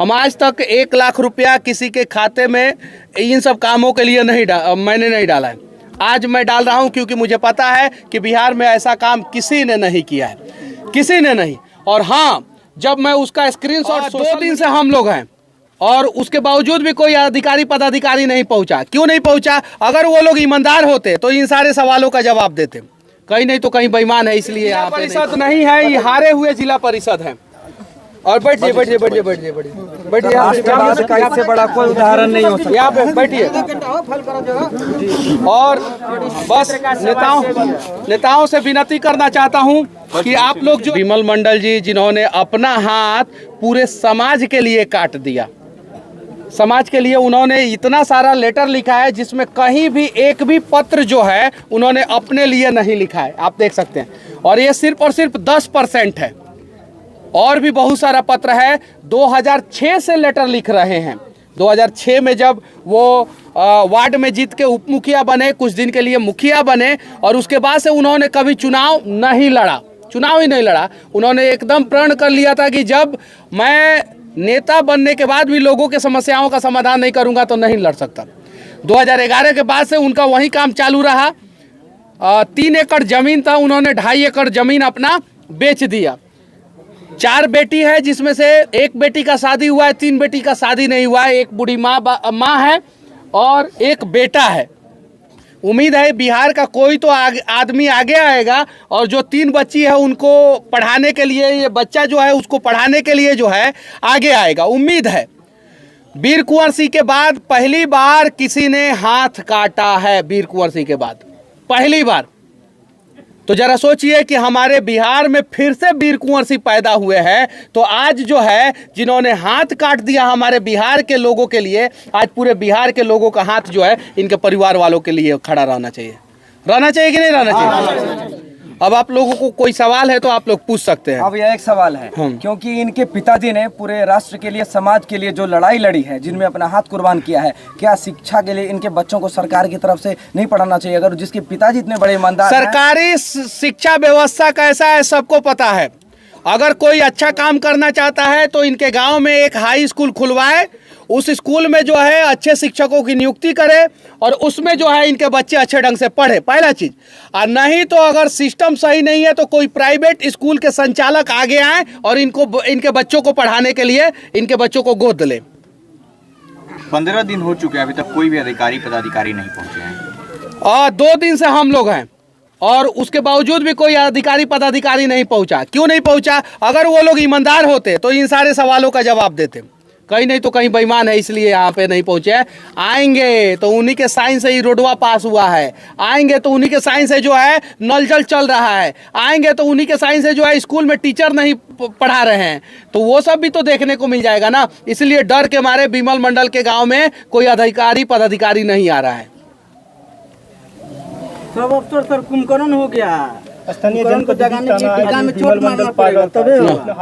हम आज तक 1 लाख रुपया किसी के खाते में इन सब कामों के लिए मैंने नहीं डाला है। आज मैं डाल रहा हूं क्योंकि मुझे पता है कि बिहार में ऐसा काम किसी ने नहीं किया है, किसी ने नहीं। और हाँ, जब मैं उसका स्क्रीनशॉट 2 दिन से हम लोग हैं और उसके बावजूद भी कोई अधिकारी पदाधिकारी नहीं पहुंचा। क्यों नहीं पहुंचा? अगर वो लोग ईमानदार होते तो इन सारे सवालों का जवाब देते। कहीं नहीं तो कहीं बेईमान है, इसलिए यहाँ परिषद नहीं है, ये हारे हुए जिला परिषद है। और बैठिए बैठिए बैठिए बैठिए बैठिए, इससे बड़ा कोई उदाहरण नहीं हो सकता। यहाँ पे बैठिए। और बस नेताओं से विनती करना चाहता हूँ कि आप लोग जो विमल मंडल जी, जिन्होंने अपना हाथ पूरे समाज के लिए काट दिया, समाज के लिए उन्होंने इतना सारा लेटर लिखा है जिसमें कहीं भी एक भी पत्र जो है उन्होंने अपने लिए नहीं लिखा है, आप देख सकते हैं। और ये सिर्फ और सिर्फ 10% है, और भी बहुत सारा पत्र है। 2006 से लेटर लिख रहे हैं। 2006 में जब वो वार्ड में जीत के उप मुखिया बने, कुछ दिन के लिए मुखिया बने, और उसके बाद से उन्होंने कभी चुनाव नहीं लड़ा, चुनाव ही नहीं लड़ा। उन्होंने एकदम प्रण कर लिया था कि जब मैं नेता बनने के बाद भी लोगों के समस्याओं का समाधान नहीं करूंगा तो नहीं लड़ सकता। 2011 के बाद से उनका वही काम चालू रहा। 3 एकड़ जमीन था, उन्होंने 2.5 एकड़ जमीन अपना बेच दिया। 4 बेटी है, जिसमें से 1 बेटी का शादी हुआ है, 3 बेटी का शादी नहीं हुआ है। 1 बूढ़ी माँ है और 1 बेटा है। उम्मीद है बिहार का कोई तो आदमी आगे आएगा और जो 3 बच्ची है उनको पढ़ाने के लिए, ये बच्चा जो है उसको पढ़ाने के लिए जो है आगे आएगा, उम्मीद है। वीर कुंवर सिंह के बाद पहली बार किसी ने हाथ काटा है, वीर कुंवर सिंह के बाद पहली बार। तो जरा सोचिए कि हमारे बिहार में फिर से वीर कुंवर सिंह पैदा हुए हैं। तो आज जो है जिन्होंने हाथ काट दिया हमारे बिहार के लोगों के लिए, आज पूरे बिहार के लोगों का हाथ जो है इनके परिवार वालों के लिए खड़ा रहना चाहिए। रहना चाहिए कि नहीं रहना चाहिए? अब आप लोगों को कोई सवाल है तो आप लोग पूछ सकते हैं। अब यह एक सवाल है, क्योंकि इनके पिताजी ने पूरे राष्ट्र के लिए, समाज के लिए जो लड़ाई लड़ी है, जिनमें अपना हाथ कुर्बान किया है, क्या शिक्षा के लिए इनके बच्चों को सरकार की तरफ से नहीं पढ़ाना चाहिए? अगर जिसके पिताजी इतने बड़े ईमानदार हैं। सरकारी शिक्षा व्यवस्था कैसा है सबको पता है। अगर कोई अच्छा काम करना चाहता है तो इनके गांव में एक हाई स्कूल खुलवाए, उस स्कूल में जो है अच्छे शिक्षकों की नियुक्ति करे और उसमें जो है इनके बच्चे अच्छे ढंग से पढ़े, पहला चीज। और नहीं तो अगर सिस्टम सही नहीं है तो कोई प्राइवेट स्कूल के संचालक आगे आए और इनके बच्चों को पढ़ाने के लिए इनके बच्चों को गोद ले। 15 दिन हो चुके हैं, अभी तक कोई भी अधिकारी पदाधिकारी नहीं पहुंचे हैं। और 2 दिन से हम लोग हैं और उसके बावजूद भी कोई अधिकारी पदाधिकारी नहीं पहुंचा। क्यों नहीं पहुंचा? अगर वो लोग ईमानदार होते तो इन सारे सवालों का जवाब देते। कहीं नहीं तो कहीं बेईमान है, इसलिए यहाँ पे नहीं पहुंचे। आएंगे तो उन्हीं के साइन से ही रोडवा पास हुआ है, आएंगे तो उन्हीं के साइन से जो है नल जल चल रहा है, आएंगे तो उन्हीं के साइन से जो है स्कूल में टीचर नहीं पढ़ा रहे हैं। तो वो सब भी तो देखने को मिल जाएगा ना। इसलिए डर के मारे विमल मंडल के गाँव में कोई अधिकारी पदाधिकारी नहीं आ रहा है। सब अफसर सर कुंभकर्ण हो गया, स्थानीय हाथ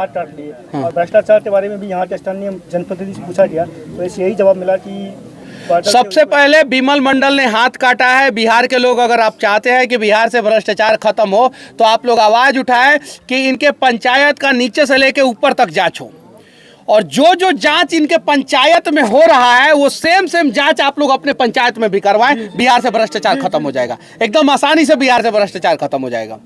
काट लिए। और भ्रष्टाचार के बारे में भी यहाँ के स्थानीय जनप्रतिनिधि से पूछा गया तो इसे यही जवाब मिला कि सबसे पहले विमल मंडल ने हाथ काटा है। बिहार के लोग, अगर आप चाहते हैं कि बिहार से भ्रष्टाचार खत्म हो तो आप लोग आवाज उठाएं कि इनके पंचायत का नीचे से लेके ऊपर तक जांच हो, और जो जो जांच इनके पंचायत में हो रहा है वो सेम जांच आप लोग अपने पंचायत में भी करवाएं। बिहार से भ्रष्टाचार खत्म हो जाएगा, एकदम आसानी से बिहार से भ्रष्टाचार खत्म हो जाएगा।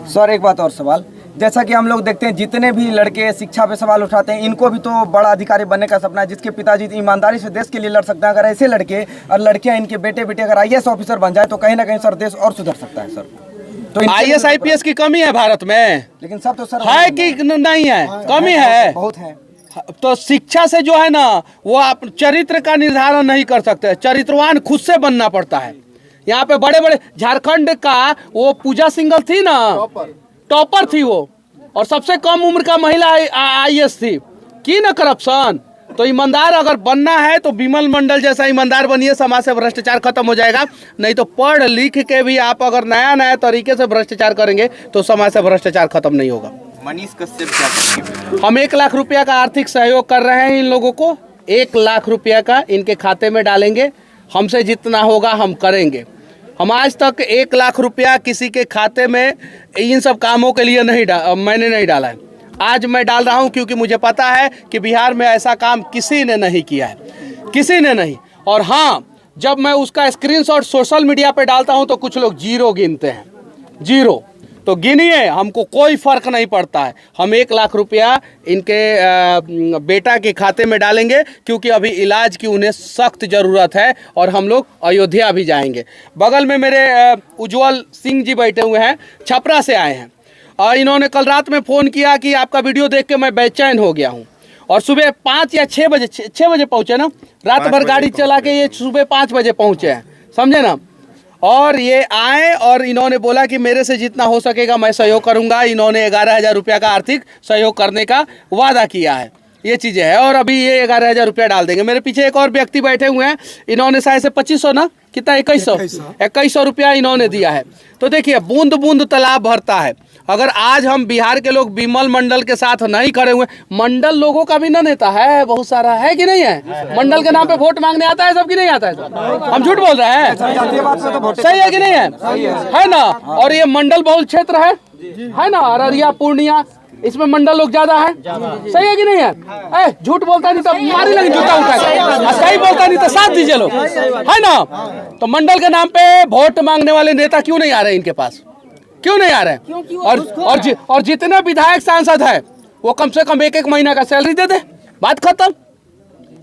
सर एक बात और सवाल, जैसा कि हम लोग देखते हैं जितने भी लड़के शिक्षा पे सवाल उठाते हैं, इनको भी तो बड़ा अधिकारी बनने का सपना है, जिसके पिताजी ईमानदारी से देश के लिए लड़ सकते हैं। अगर ऐसे लड़के और लड़कियां, इनके बेटे अगर IAS ऑफिसर बन जाए तो कहीं ना कहीं सर देश और सुधर सकता है। सर तो IAS IPS की कमी है भारत में, लेकिन सब तो सर है कि नहीं है? कमी है, बहुत है। तो शिक्षा से जो है ना वो आप चरित्र का निर्धारण नहीं कर सकते, चरित्रवान खुद से बनना पड़ता है। यहाँ पे बड़े बड़े झारखंड का वो पूजा सिंघल थी ना, टॉपर थी वो, और सबसे कम उम्र का महिला IAS थी, की ना करप्शन। तो ईमानदार अगर बनना है तो विमल मंडल जैसा ईमानदार बनिए, समाज से भ्रष्टाचार खत्म हो जाएगा। नहीं तो पढ़ लिख के भी आप अगर नया तरीके से भ्रष्टाचार करेंगे तो समाज से भ्रष्टाचार खत्म नहीं होगा। मनीष कश्यप क्या करेंगे? हम 1 लाख रुपया का आर्थिक सहयोग कर रहे हैं इन लोगों को। 1 लाख रुपया का इनके खाते में डालेंगे, हमसे जितना होगा हम करेंगे। हम आज तक 1 लाख रुपया किसी के खाते में इन सब कामों के लिए मैंने नहीं डाला है। आज मैं डाल रहा हूं क्योंकि मुझे पता है कि बिहार में ऐसा काम किसी ने नहीं किया है, किसी ने नहीं। और हाँ, जब मैं उसका स्क्रीनशॉट सोशल मीडिया पे डालता हूं तो कुछ लोग जीरो गिनते हैं, जीरो। तो गिनिए, हमको कोई फर्क नहीं पड़ता है। हम 1 लाख रुपया इनके बेटा के खाते में डालेंगे क्योंकि अभी इलाज की उन्हें सख्त ज़रूरत है और हम लोग अयोध्या भी जाएंगे। बगल में मेरे उज्जवल सिंह जी बैठे हुए हैं, छपरा से आए हैं और इन्होंने कल रात में फ़ोन किया कि आपका वीडियो देख के मैं बेचैन हो गया हूँ। और सुबह 5 या 6 बजे 6 बजे पहुँचे ना, रात भर गाड़ी चला के ये सुबह 5 बजे पहुँचे हैं, समझे ना। और ये आए और इन्होंने बोला कि मेरे से जितना हो सकेगा मैं सहयोग करूंगा। इन्होंने 11,000 रुपया का आर्थिक सहयोग करने का वादा किया है, ये चीज़ें हैं। और अभी ये 11,000 रुपया डाल देंगे। मेरे पीछे एक और व्यक्ति बैठे हुए हैं, इन्होंने शायद से 2500 ना, कितना 2100 रुपया इन्होंने दिया है। तो देखिए, बूंद बूंद तालाब भरता है। अगर आज हम बिहार के लोग विमल मंडल के साथ नहीं खड़े हुए, मंडल लोगों का भी ना नेता है, बहुत सारा है कि नहीं है? मंडल के नाम पे वोट मांगने आता है सब कि नहीं आता है? हम झूठ बोल रहे हैं? सही है कि नहीं है ना? और ये मंडल बहुल क्षेत्र है ना, अररिया पूर्णिया, इसमें मंडल लोग ज्यादा है। सही है कि नहीं है? झूठ बोलता नहीं तो मारी लगी जूता उठा, सही बोलता नहीं तो साथ दीजिए लोग, है ना। तो मंडल के नाम पे वोट मांगने वाले नेता क्यों नहीं आ रहे इनके पास? क्यों नहीं आ रहे? और जितने विधायक सांसद है वो कम से कम 1-1 महीना का सैलरी दे दे, बात खत्म।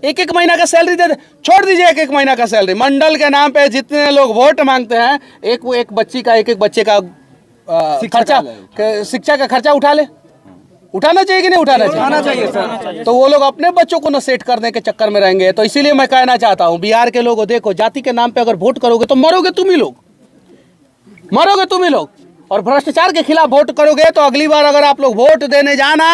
1-1 महीना का सैलरी दे दे, छोड़ दीजिए 1-1 महीना का सैलरी। मंडल के नाम पे जितने लोग वोट मांगते हैं, एक बच्ची का 1-1 बच्चे का खर्चा, शिक्षा का खर्चा उठा ले। उठाना चाहिए कि नहीं उठाना चाहिए सर? तो वो लोग अपने बच्चों को न सेट करने के चक्कर में रहेंगे। तो इसीलिए मैं कहना चाहता हूँ बिहार के लोगों, देखो, जाति के नाम पे अगर वोट करोगे तो मरोगे तुम ही लोग, मरोगे तुम ही लोग। और भ्रष्टाचार के खिलाफ वोट करोगे तो अगली बार अगर आप लोग वोट देने जाना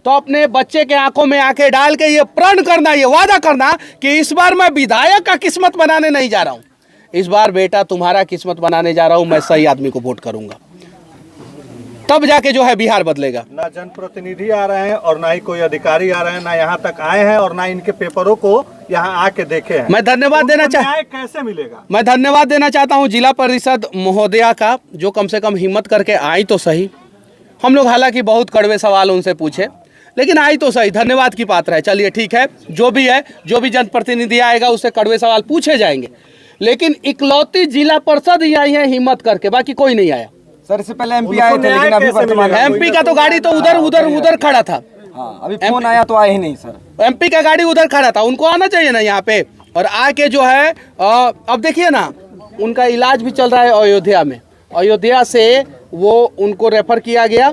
तो अपने बच्चे के आंखों में आंखें डाल के ये प्रण करना, ये वादा करना कि इस बार मैं विधायक का किस्मत बनाने नहीं जा रहा हूँ, इस बार बेटा तुम्हारा किस्मत बनाने जा रहा हूँ, मैं सही आदमी को वोट करूंगा। तब जाके जो है बिहार बदलेगा। ना जनप्रतिनिधि आ रहे हैं और ना ही कोई अधिकारी आ रहे हैं, ना यहाँ तक आए हैं और ना इनके पेपरों को यहाँ आके देखे हैं। मैं धन्यवाद देना चाहता, कैसे मिलेगा? मैं धन्यवाद देना चाहता हूँ जिला परिषद महोदया का, जो कम से कम हिम्मत करके आई तो सही। हम लोग हालांकि बहुत कड़वे सवाल उनसे पूछे, लेकिन आई तो सही, धन्यवाद की पात्र है। चलिए ठीक है, जो भी है, जो भी जनप्रतिनिधि आएगा उससे कड़वे सवाल पूछे जाएंगे। लेकिन इकलौती जिला परिषद ही आई है हिम्मत करके, बाकी कोई नहीं आया। सर इससे पहले एमपी आए थे, लेकिन अभी वर्तमान एमपी का तो गाड़ी तो उधर खड़ा था। हाँ, अभी फोन आया तो आए ही नहीं सर। एमपी का गाड़ी उधर खड़ा था, उनको आना चाहिए ना यहाँ पे। और आके जो है अब देखिए ना, उनका इलाज भी चल रहा है अयोध्या में। अयोध्या से वो उनको रेफर किया गया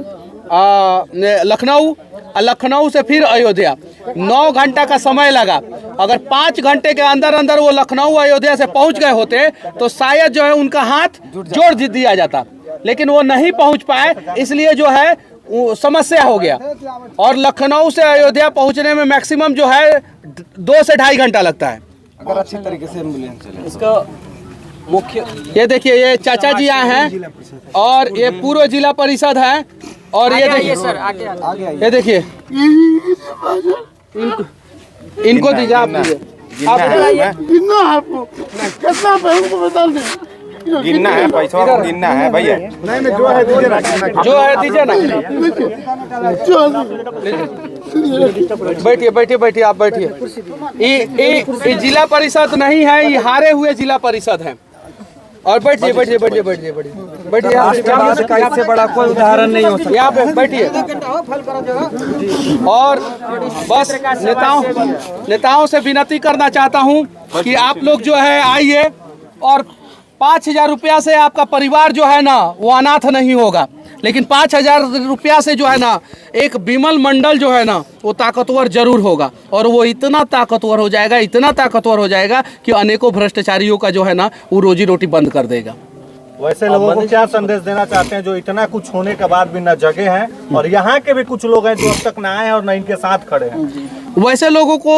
लखनऊ, लखनऊ से फिर अयोध्या। 9 घंटा का समय लगा। अगर 5 घंटे के अंदर अंदर वो लखनऊ अयोध्या से पहुंच गए होते तो शायद जो है उनका हाथ जोड़ दिया जाता, लेकिन वो नहीं पहुंच पाए, इसलिए जो है समस्या हो गया। और लखनऊ से अयोध्या पहुंचने में मैक्सिमम जो है 2 से 2.5 घंटा लगता है। अगर अच्छी तरीके से एम्बुलेंस चले। इसका मुख्य ये देखिए, ये चाचा जी आए हैं और ये पूर्व जिला परिषद है। और ये देखिए सर, ये देखिए, इनको दीजिए, आप दीजिए, गिनना है, पैसा गिनना है भैया। जो है दीजिए ना। बैठिए आप बैठिए। ये जिला परिषद नहीं है, ये हारे हुए जिला परिषद है। और बैठिए इससे बड़ा कोई उदाहरण नहीं हो सकता। यहाँ पे बैठिए। और बस नेताओं से विनती करना चाहता हूँ कि आप लोग जो है आइए, और 5,000 रुपया से आपका परिवार जो है ना वो अनाथ नहीं होगा, लेकिन 5,000 रुपया से जो है ना एक विमल मंडल जो है ना वो ताकतवर जरूर होगा। और वो इतना ताकतवर हो जाएगा, इतना ताकतवर हो जाएगा कि अनेकों भ्रष्टाचारियों का जो है ना वो रोजी रोटी बंद कर देगा। वैसे लोगों को क्या संदेश देना चाहते हैं जो इतना कुछ होने के बाद भी न जगे हैं, और यहाँ के भी कुछ लोग हैं जो अब तक न आए और न इनके साथ खड़े हैं? वैसे लोगों को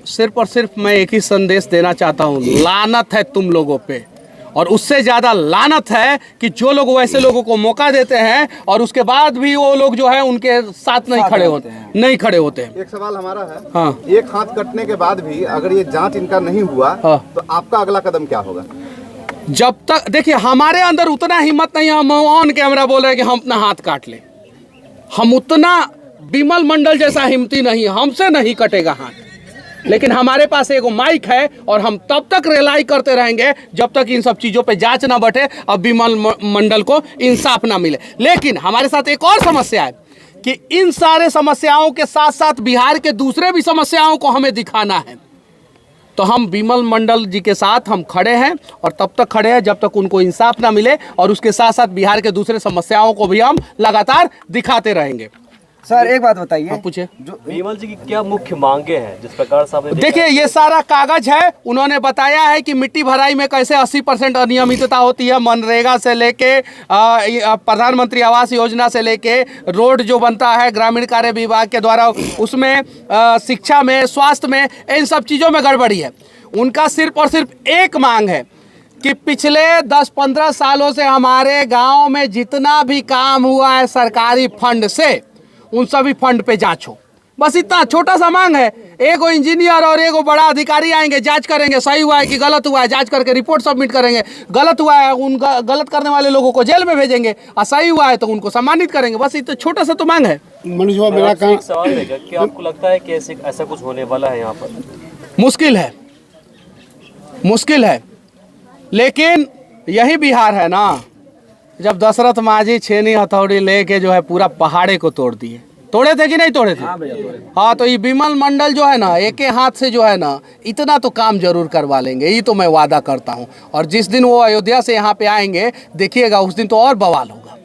सिर्फ और सिर्फ मैं एक ही संदेश देना चाहता हूँ, लानत है तुम लोगों पे। और उससे ज़्यादा लानत है कि जो लोग वैसे लोगों को मौका देते हैं और उसके बाद भी वो लोग जो है उनके साथ नहीं खड़े होते हैं। एक सवाल हमारा है, हाँ, एक हाथ कटने के बाद भी अगर ये जांच इनका नहीं हुआ, हाँ, तो आपका अगला कदम क्या होगा? जब तक देखिए हमारे अंदर उतना हिम्मत नहीं है, हम ऑन कैमरा बोल रहे हैं कि हम अपना हाथ काट ले। हम उतना विमल मंडल जैसा हिम्मती नहीं, हमसे नहीं कटेगा हाथ। लेकिन हमारे पास एगो माइक है और हम तब तक रिलाई करते रहेंगे जब तक इन सब चीज़ों पे जांच ना बैठे और विमल मंडल को इंसाफ ना मिले। लेकिन हमारे साथ एक और समस्या है कि इन सारे समस्याओं के साथ साथ बिहार के दूसरे भी समस्याओं को हमें दिखाना है। तो हम विमल मंडल जी के साथ हम खड़े हैं और तब तक खड़े हैं जब तक उनको इंसाफ ना मिले, और उसके साथ साथ बिहार के दूसरे समस्याओं को भी हम लगातार दिखाते रहेंगे। सर एक बात बताइए, पूछे जो विमल जी की क्या मुख्य मांगे हैं जिस प्रकार से आपने देखिए ये सारा कागज है। उन्होंने बताया है कि मिट्टी भराई में कैसे 80% अनियमितता होती है, मनरेगा से लेके प्रधानमंत्री आवास योजना से लेके रोड जो बनता है ग्रामीण कार्य विभाग के द्वारा, उसमें शिक्षा में, स्वास्थ्य में, इन सब चीज़ों में गड़बड़ी है। उनका सिर्फ और सिर्फ एक मांग है कि पिछले 10-15 सालों से हमारे गाँव में जितना भी काम हुआ है सरकारी फंड से, उन सभी फंड पे जांच हो। बस इतना छोटा सा मांग है। एगो इंजीनियर और एगो बड़ा अधिकारी आएंगे, जांच करेंगे, सही हुआ है कि गलत हुआ है, जांच करके रिपोर्ट सबमिट करेंगे। गलत हुआ है, उन गलत करने वाले लोगों को जेल में भेजेंगे, और सही हुआ है तो उनको सम्मानित करेंगे। बस इतना छोटा सा तो मांग है। मनीष भाई मेरा सवाल रहेगा कि आपको लगता है कि ऐसा कुछ होने वाला है यहाँ पर? मुश्किल है, लेकिन यही बिहार है ना, जब दशरथ माझी छेनी हथौड़ी लेके जो है पूरा पहाड़े को तोड़ दिए। तोड़े थे कि नहीं तोड़े थे? हाँ, तो ये विमल मंडल जो है ना, एक हाथ से जो है ना इतना तो काम जरूर करवा लेंगे, ये तो मैं वादा करता हूँ। और जिस दिन वो अयोध्या से यहाँ पे आएंगे देखिएगा, उस दिन तो और बवाल होगा,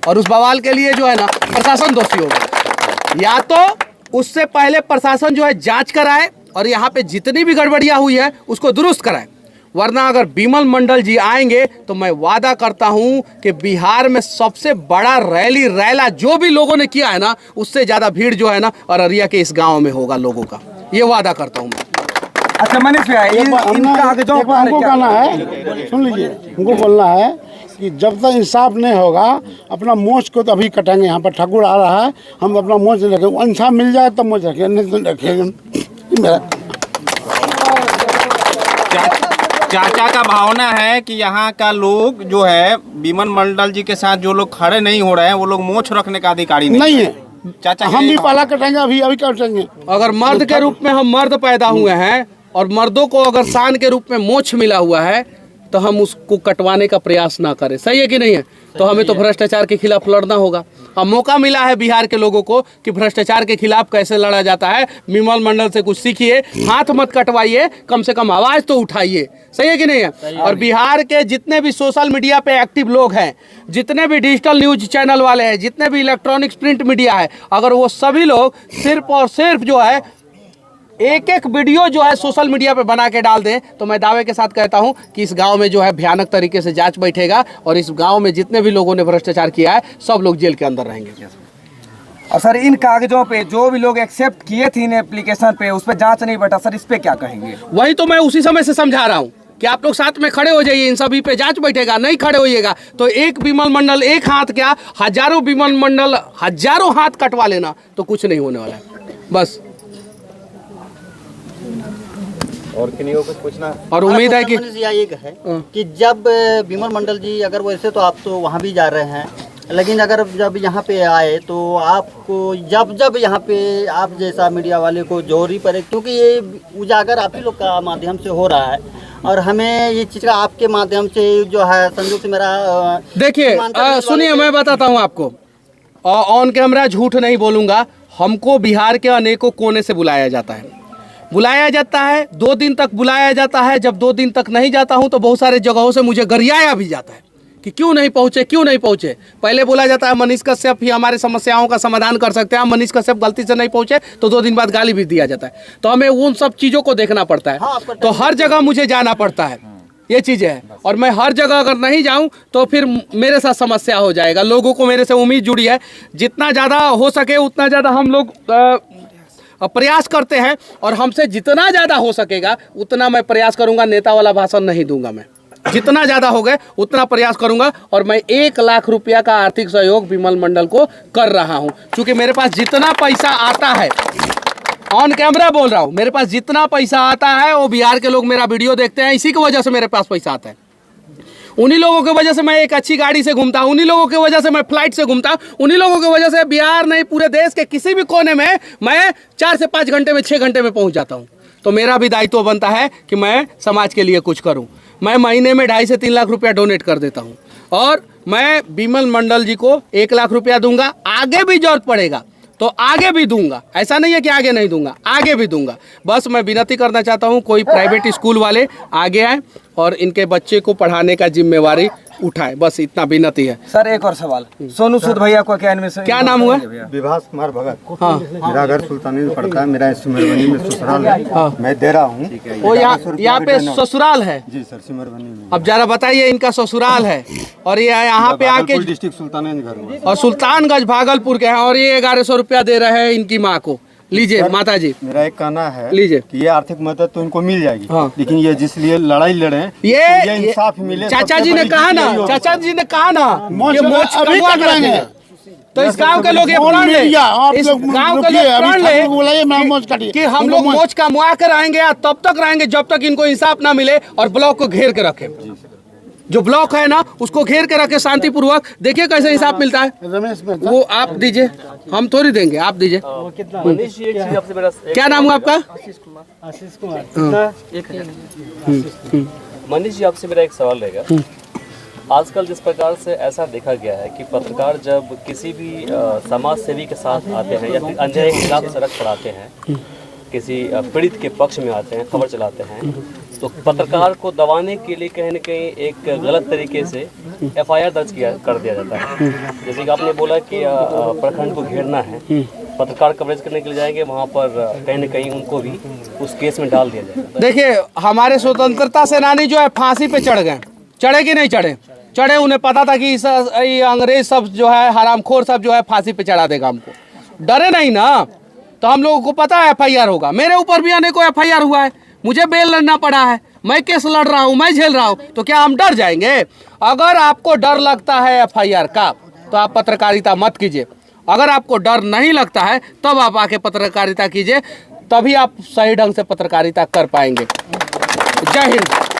और उस बवाल के लिए जो है ना प्रशासन दोषी होगा। या तो उससे पहले प्रशासन जो है जाँच कराए और यहाँ पे जितनी भी गड़बड़ियाँ हुई है उसको दुरुस्त कराए, वरना अगर विमल मंडल जी आएंगे तो मैं वादा करता हूं कि बिहार में सबसे बड़ा रैला जो भी लोगों ने किया है ना, उससे ज़्यादा भीड़ जो है ना अररिया के इस गांव में होगा लोगों का, ये वादा करता हूं मैं। अच्छा मनीष भाई, हमको कहना है, सुन लीजिए, हमको बोलना है कि जब तक इंसाफ नहीं होगा अपना मोच को तो अभी कटेंगे। यहाँ पर ठाकुर आ रहा है, हम अपना मोच रखेंगे, इंसाफ मिल जाए तब मोच रखेंगे, नहीं तो रखेंगे। मेरा चाचा का भावना है कि यहाँ का लोग जो है विमल मंडल जी के साथ जो लोग खड़े नहीं हो रहे हैं वो लोग मोछ रखने का अधिकारी नहीं है। चाचा हम भी पहला कटेंगे, अभी कटेंगे। अगर मर्द के रूप में हम मर्द पैदा हुए हैं और मर्दों को अगर शान के रूप में मोछ मिला हुआ है तो हम उसको कटवाने का प्रयास ना करें। सही है कि नहीं है? तो हमें तो भ्रष्टाचार के खिलाफ लड़ना होगा। अब मौका मिला है बिहार के लोगों को कि भ्रष्टाचार के खिलाफ कैसे लड़ा जाता है। विमल मंडल से कुछ सीखिए, हाथ मत कटवाइए, कम से कम आवाज़ तो उठाइए। सही है कि नहीं है? और बिहार के जितने भी सोशल मीडिया पे एक्टिव लोग हैं, जितने भी डिजिटल न्यूज चैनल वाले हैं, जितने भी इलेक्ट्रॉनिक्स प्रिंट मीडिया है, अगर वो सभी लोग सिर्फ और सिर्फ जो है एक वीडियो जो है सोशल मीडिया पे बना के डाल दें तो मैं दावे के साथ कहता हूं कि इस गांव में जो है भयानक तरीके से जांच बैठेगा और इस गांव में जितने भी लोगों ने भ्रष्टाचार किया है सब लोग जेल के अंदर रहेंगे। और सर इन कागजों पे जो भी लोग एक्सेप्ट किए थे इन एप्लीकेशन पे, उस पर जांच नहीं बैठा, सर इस पे क्या कहेंगे? वही तो मैं उसी समय से समझा रहा हूँ कि आप लोग साथ में खड़े हो जाइए, इन सभी पे जांच बैठेगा। नहीं खड़े होइएगा तो एक विमल मंडल एक हाथ क्या, हजारों विमल मंडल हजारों हाथ कटवा लेना तो कुछ नहीं होने वाला है। बस और किन्हीं को कुछ पूछना और उम्मीद है कि कि जब विमल मंडल जी अगर वैसे तो आप तो वहाँ भी जा रहे हैं, लेकिन अगर जब यहाँ पे आए तो आपको जब यहाँ पे आप जैसा मीडिया वाले को जोरी पड़े, क्योंकि ये उजागर आप ही लोग का माध्यम से हो रहा है और हमें ये चीज़ का आपके माध्यम से जो है संजोग से मेरा देखिए सुनिए, मैं बताता हूँ आपको, ऑन कैमरा झूठ नहीं बोलूँगा। हमको बिहार के अनेकों कोने से बुलाया जाता है 2 दिन तक बुलाया जाता है। जब 2 दिन तक नहीं जाता हूं तो बहुत सारे जगहों से मुझे गरियाया भी जाता है कि क्यों नहीं पहुंचे। पहले बोला जाता है मनीष कश्यप ही हमारे समस्याओं का समाधान कर सकते हैं, मनीष कश्यप गलती से नहीं पहुंचे तो 2 दिन बाद गाली भी दिया जाता है। तो हमें उन सब चीज़ों को देखना पड़ता है। तो हर जगह मुझे जाना पड़ता है, ये चीज़ें हैं। और मैं हर जगह अगर नहीं जाऊं तो फिर मेरे साथ समस्या हो जाएगा। लोगों को मेरे से उम्मीद जुड़ी है, जितना ज़्यादा हो सके उतना ज़्यादा हम लोग प्रयास करते हैं और हमसे जितना ज़्यादा हो सकेगा उतना मैं प्रयास करूंगा। नेता वाला भाषण नहीं दूंगा मैं, जितना ज़्यादा हो गए उतना प्रयास करूंगा। और मैं 1 लाख रुपया का आर्थिक सहयोग विमल मंडल को कर रहा हूं, क्योंकि मेरे पास जितना पैसा आता है, ऑन कैमरा बोल रहा हूं, मेरे पास जितना पैसा आता है वो बिहार के लोग मेरा वीडियो देखते हैं, इसी की वजह से मेरे पास पैसा आता है। उन्हीं लोगों की वजह से मैं एक अच्छी गाड़ी से घूमता हूँ, उन्हीं लोगों की वजह से मैं फ्लाइट से घूमता हूँ, उन्हीं लोगों की वजह से बिहार नहीं पूरे देश के किसी भी कोने में मैं 4 से 5 घंटे में 6 घंटे में पहुँच जाता हूँ। तो मेरा भी दायित्व बनता है कि मैं समाज के लिए कुछ करूँ। मैं महीने में 2.5 से 3 लाख रुपया डोनेट कर देता हूँ और मैं बिमल मंडल जी को 1 लाख रुपया दूंगा। आगे भी जरूरत पड़ेगा तो आगे भी दूंगा, ऐसा नहीं है कि आगे नहीं दूंगा, आगे भी दूंगा। बस मैं विनती करना चाहता हूं कोई प्राइवेट स्कूल वाले आगे आए और इनके बच्चे को पढ़ाने का जिम्मेवारी उठाए, बस इतना विनती है। सर एक और सवाल, सोनू सूद भैया को क्या इनमें से क्या नाम हुआ? विभास कुमार भगत। हाँ, मेरा घर सुल्तानी में पड़ता है, मेरा सिमरबनी में ससुराल है। हाँ। मैं दे रहा हूँ। वो यहाँ पे ससुराल है? जी सर, सिमरबनी में। अब जरा बताइए, इनका ससुराल है और ये यहाँ पे आके डिस्ट्रिक्ट सुल्तानगंज घर हुआ और सुल्तानगंज भागलपुर के हैं और ये 1100 रुपया दे रहे हैं इनकी माँ को। लीजिए माता जी, मेरा एक कहना है लीजिए कि ये आर्थिक मदद तो इनको मिल जाएगी। हाँ। लेकिन ये जिस लिए लड़ाई लड़े ये इंसाफ मिले। चाचा जी ने कहा ना, चाचा जी ने कहा ना मोच अभी कटवा कट लेंगे। तो इस गांव के लोग ये प्रण ले, इस गांव के लोग प्रण ले कि हम लोग मोच कमवा कर आएंगे या तब तक रहेंगे जब तक इनको इंसाफ ना मिले और ब्लॉक को घेर के रखे। जो ब्लॉक है ना उसको घेर के रखे शांतिपूर्वक। देखिए कैसे इंसाफ मिलता है। वो आप दीजिए, हम थोड़ी देंगे, आप दीजिए। मनीष जी, एक चीज आपसे मेरा क्या नाम हुआ आपका? आशीष कुमार। मनीष जी, आपसे मेरा एक सवाल रहेगा। आजकल जिस प्रकार से ऐसा देखा गया है कि पत्रकार जब किसी भी समाज सेवी के साथ आते हैं या फिर अन्याय के खिलाफ सड़क पर आते हैं, किसी पीड़ित के पक्ष में आते हैं, खबर चलाते हैं, तो पत्रकार को दबाने के लिए कहीं न कहीं एक गलत तरीके से FIR दर्ज कर दिया जाता है। जैसे कि आपने बोला कि प्रखंड को घेरना है, पत्रकार कवरेज करने के लिए जाएंगे, वहाँ पर कहीं न कहीं उनको भी उस केस में डाल दिया जाता है। देखिए, हमारे स्वतंत्रता सेनानी जो है फांसी पे चढ़ गए, चढ़े कि नहीं चढ़े? चढ़े। उन्हें पता था कि ये अंग्रेज सब जो है, हरामखोर सब जो है फांसी पे चढ़ा देगा हमको, डरे नहीं ना। तो हम लोगों को पता है FIR होगा। मेरे ऊपर भी अनेकों FIR हुआ है, मुझे बेल लड़ना पड़ा है, मैं केस लड़ रहा हूँ, मैं झेल रहा हूँ, तो क्या हम डर जाएंगे? अगर आपको डर लगता है FIR का तो आप पत्रकारिता मत कीजिए। अगर आपको डर नहीं लगता है तब आप आके पत्रकारिता कीजिए, तभी आप सही ढंग से पत्रकारिता कर पाएंगे। जय हिंद।